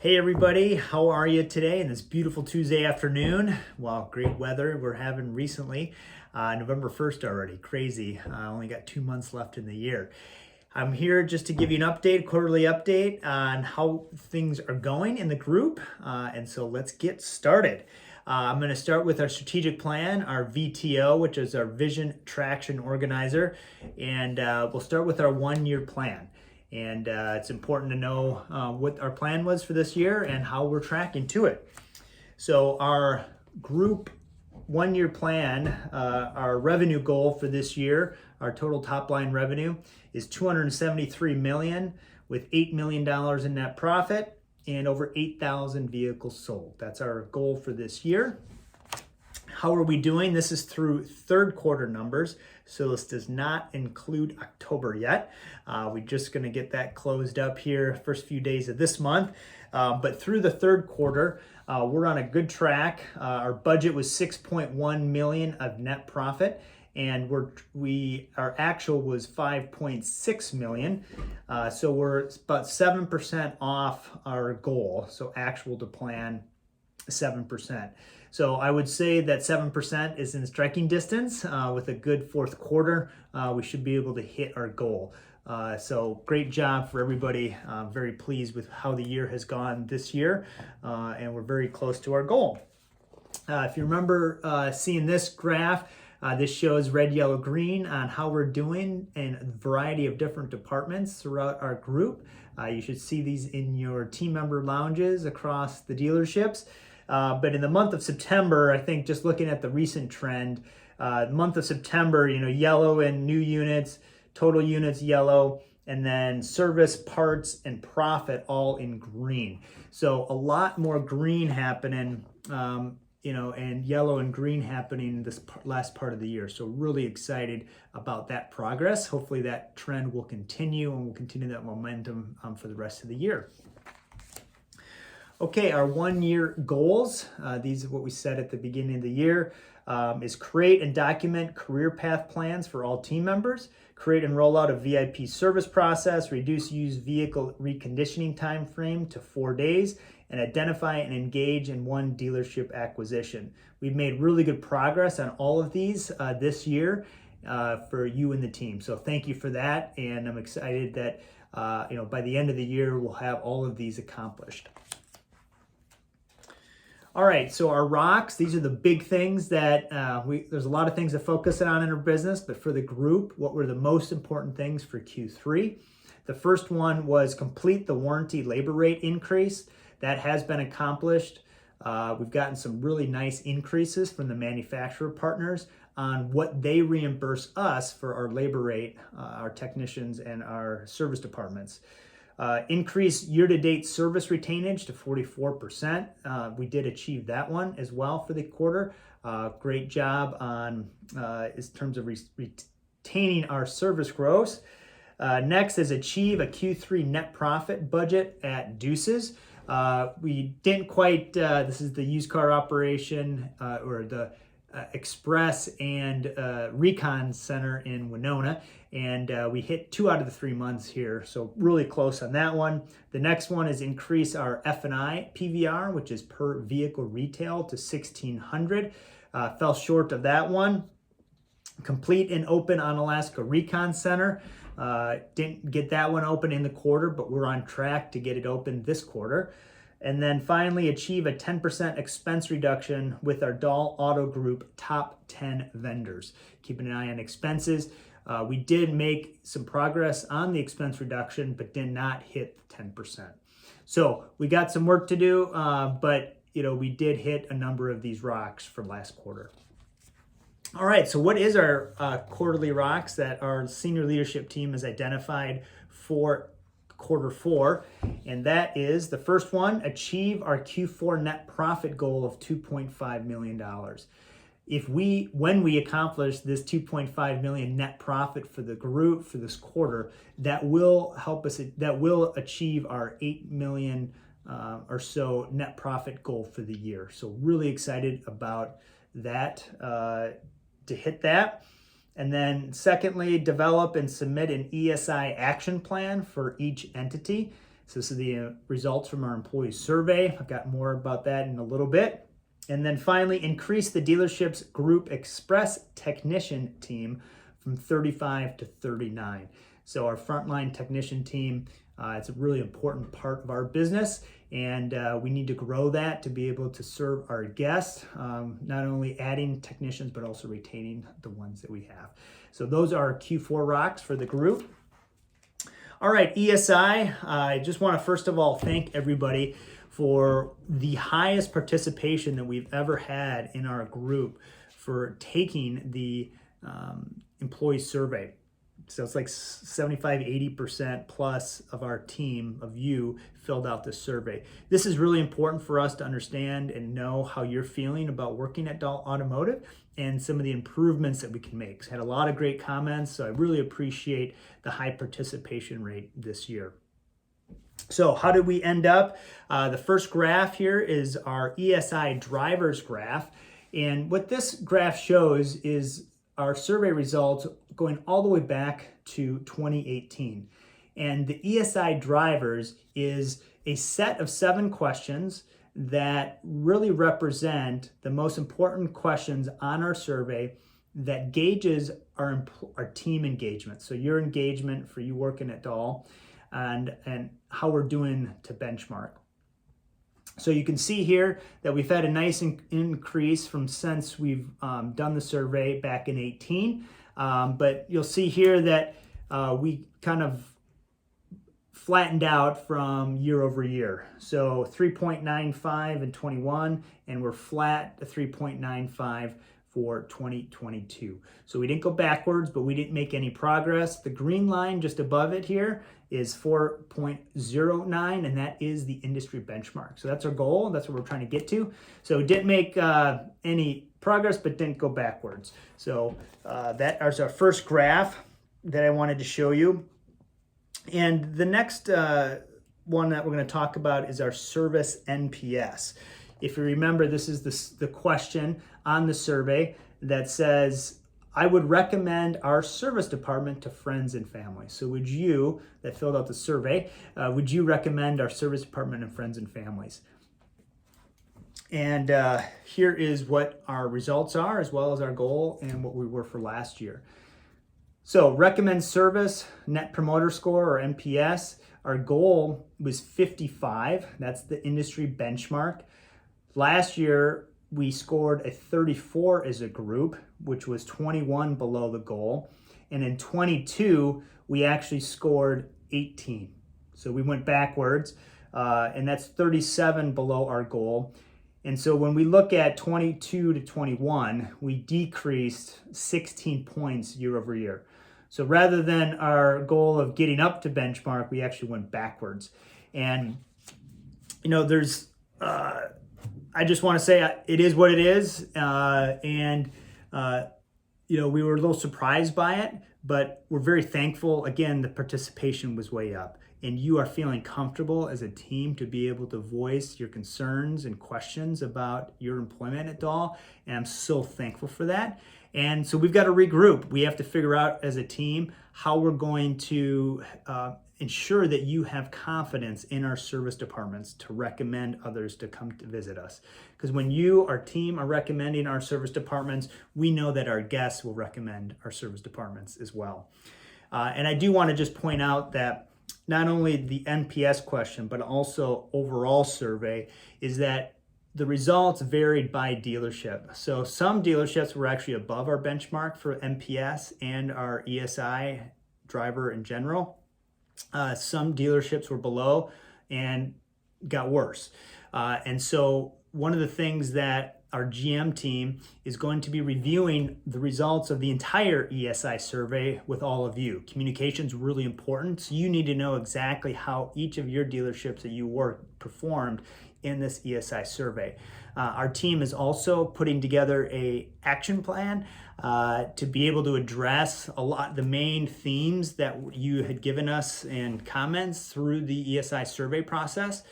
Hey everybody, how are you today in this beautiful Tuesday afternoon? Well, great weather we're having recently. November 1st already, crazy. Only got 2 months left in the year. I'm here just to give you an update, quarterly update on how things are going in the group. And so let's get started. I'm going to start with our strategic plan, our VTO, which is our Vision Traction Organizer. And we'll start with our 1 year plan. And it's important to know what our plan was for this year and how we're tracking to it. So our group 1 year plan, our revenue goal for this year, our total top line revenue is 273 million with $8 million in net profit and over 8,000 vehicles sold. That's our goal for this year. How are we doing? This is through third quarter numbers, so this does not include October yet. We're just going to get that closed up here first few days of this month. But through the third quarter, we're on a good track. Our budget was 6.1 million of net profit, and our actual was 5.6 million. So we're about 7% off our goal. So actual to plan 7%. So I would say that 7% is in striking distance. With a good fourth quarter, we should be able to hit our goal. So great job for everybody. Very pleased with how the year has gone this year, and we're very close to our goal. If you remember seeing this graph, this shows red, yellow, green on how we're doing in a variety of different departments throughout our group. You should see these in your team member lounges across the dealerships. But in the month of September, I think just looking at the recent trend, month of September, yellow in new units, total units yellow, and then service, parts, and profit all in green. So a lot more green happening, and yellow and green happening this last part of the year. So really excited about that progress. Hopefully that trend will continue and we'll continue that momentum for the rest of the year. Okay, our 1 year goals, these are what we said at the beginning of the year, is create and document career path plans for all team members, create and roll out a VIP service process, reduce used vehicle reconditioning time frame to 4 days, and identify and engage in one dealership acquisition. We've made really good progress on all of these this year for you and the team. So thank you for that, and I'm excited that by the end of the year, we'll have all of these accomplished. All right, so our rocks, these are the big things that there's a lot of things to focus on in our business, but for the group, what were the most important things for Q3? The first one was complete the warranty labor rate increase. That has been accomplished. We've gotten some really nice increases from the manufacturer partners on what they reimburse us for our labor rate, our technicians and our service departments. Increase year-to-date service retainage to 44%. We did achieve that one as well for the quarter. Great job on in terms of retaining our service gross. Next is achieve a Q3 net profit budget at Deuces. We didn't quite, this is the used car operation or the Express and Recon Center in Winona, and we hit 2 out of the 3 months here, so really close on that one. The next one is increase our F&I PVR, which is per vehicle retail, to 1,600. Fell short of that one. Complete and open Onalaska Recon Center. Didn't get that one open in the quarter, but we're on track to get it open this quarter. And then finally, achieve a 10% expense reduction with our Dahl Auto Group top 10 vendors. Keeping an eye on expenses. We did make some progress on the expense reduction, but did not hit 10%. So we got some work to do, but we did hit a number of these rocks from last quarter. All right, so what is our quarterly rocks that our senior leadership team has identified for quarter 4? And that is the first one, achieve our Q4 net profit goal of $2.5 million. When we accomplish this 2.5 million net profit for the group for this quarter, that will help us, that will achieve our 8 million or so net profit goal for the year. So really excited about that to hit that. And then secondly, develop and submit an ESI action plan for each entity. So this is the results from our employee survey. I've got more about that in a little bit. And then finally, increase the dealership's Group Express technician team from 35 to 39. So our frontline technician team, it's a really important part of our business, and we need to grow that to be able to serve our guests, not only adding technicians, but also retaining the ones that we have. So those are our Q4 rocks for the group. All right, ESI, I just want to first of all thank everybody for the highest participation that we've ever had in our group for taking the employee survey. So it's like 75-80% plus of our team of you filled out this survey. This is really important for us to understand and know how you're feeling about working at DAL Automotive and some of the improvements that we can make. Had a lot of great comments, so I really appreciate the high participation rate this year. So how did we end up? The first graph here is our ESI drivers graph. And what this graph shows is our survey results going all the way back to 2018. And the ESI drivers is a set of 7 questions that really represent the most important questions on our survey that gauges our team engagement. So your engagement for you working at DAL and how we're doing to benchmark. So you can see here that we've had a nice increase from since we've done the survey back in 18. But you'll see here that we kind of flattened out from year over year. So 3.95 in 21, and we're flat to 3.95 for 2022. So we didn't go backwards, but we didn't make any progress. The green line just above it here is 4.09, and that is the industry benchmark. So that's our goal. That's what we're trying to get to. So didn't make any progress, but didn't go backwards. So that is our first graph that I wanted to show you. And the next one that we're going to talk about is our service NPS. If you remember, this is the question on the survey that says, I would recommend our service department to friends and family. So would you, that filled out the survey, would you recommend our service department and friends and families? And here is what our results are, as well as our goal and what we were for last year. So recommend service, Net Promoter Score or NPS. Our goal was 55. That's the industry benchmark. Last year, we scored a 34 as a group, which was 21 below the goal. And in 22, we actually scored 18. So we went backwards, and that's 37 below our goal. And so when we look at 22 to 21, we decreased 16 points year over year. So rather than our goal of getting up to benchmark, we actually went backwards. And, you know, I just want to say it is what it is. You know, we were a little surprised by it, but we're very thankful. Again, the participation was way up, and you are feeling comfortable as a team to be able to voice your concerns and questions about your employment at DAL. And I'm so thankful for that. And so we've got to regroup. We have to figure out as a team how we're going to ensure that you have confidence in our service departments to recommend others to come to visit us. Because when you, our team, are recommending our service departments, we know that our guests will recommend our service departments as well. And I do want to just point out that not only the NPS question, but also overall survey is that the results varied by dealership. So some dealerships were actually above our benchmark for NPS and our ESI driver in general. Some dealerships were below and got worse. And so one of the things that our GM team is going to be reviewing the results of the entire ESI survey with all of you. Communication is really important. So you need to know exactly how each of your dealerships that you work performed in this ESI survey. Our team is also putting together a action plan to be able to address the main themes that you had given us in comments through the ESI survey process.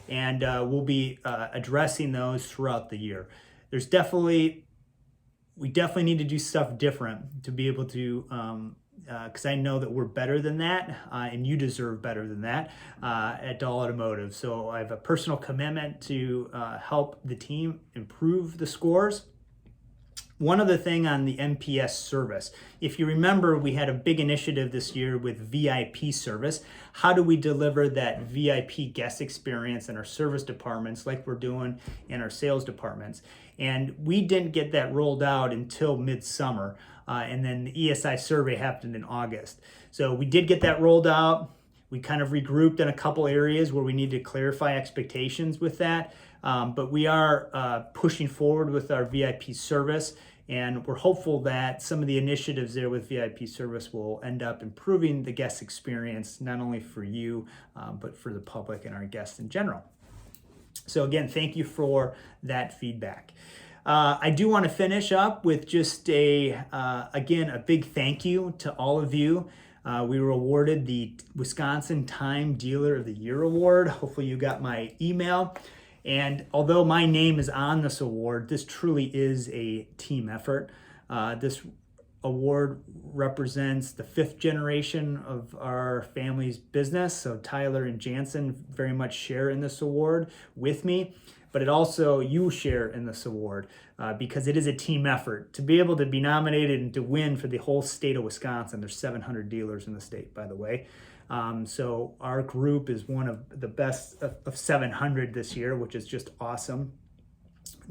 And we'll be addressing those throughout the year. We definitely need to do stuff different to be able to because I know that we're better than that, and you deserve better than that at Dahl Automotive. So I have a personal commitment to help the team improve the scores. One other thing on the NPS service. If you remember, we had a big initiative this year with VIP service. How do we deliver that VIP guest experience in our service departments like we're doing in our sales departments? And we didn't get that rolled out until midsummer. And then the ESI survey happened in August. So we did get that rolled out. We kind of regrouped in a couple areas where we need to clarify expectations with that. But we are pushing forward with our VIP service, and we're hopeful that some of the initiatives there with VIP service will end up improving the guest experience, not only for you, but for the public and our guests in general. So again, thank you for that feedback. I do want to finish up with just again, a big thank you to all of you. We were awarded the Wisconsin Time Dealer of the Year Award. Hopefully you got my email. And although my name is on this award, this truly is a team effort. This award represents the 5th generation of our family's business. So Tyler and Jansen very much share in this award with me, but it also, you share in this award because it is a team effort. To be able to be nominated and to win for the whole state of Wisconsin, there's 700 dealers in the state, by the way. So our group is one of the best of 700 this year, which is just awesome.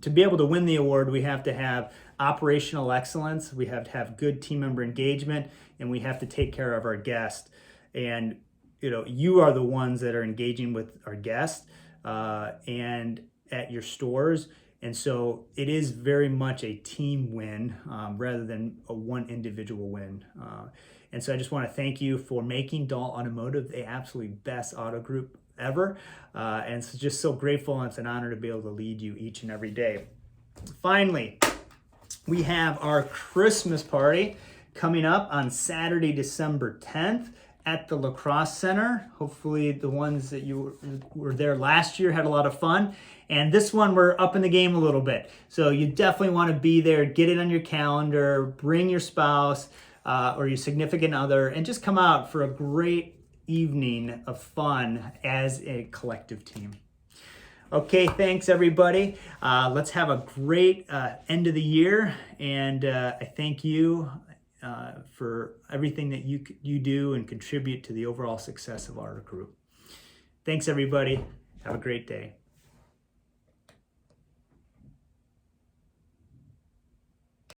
To be able to win the award, we have to have operational excellence, we have to have good team member engagement, and we have to take care of our guests. And you are the ones that are engaging with our guests and at your stores. And so it is very much a team win rather than a one individual win. And so I just want to thank you for making Dahl Automotive the absolutely best auto group ever. And so just so grateful, and it's an honor to be able to lead you each and every day. Finally, we have our Christmas party coming up on Saturday, December 10th at the Lacrosse Center. Hopefully the ones that you were there last year had a lot of fun. And this one, we're up in the game a little bit. So you definitely want to be there, get it on your calendar, bring your spouse or your significant other, and just come out for a great evening of fun as a collective team. Okay, thanks everybody. Let's have a great end of the year, and I thank you for everything that you do and contribute to the overall success of our group. Thanks everybody. Have a great day.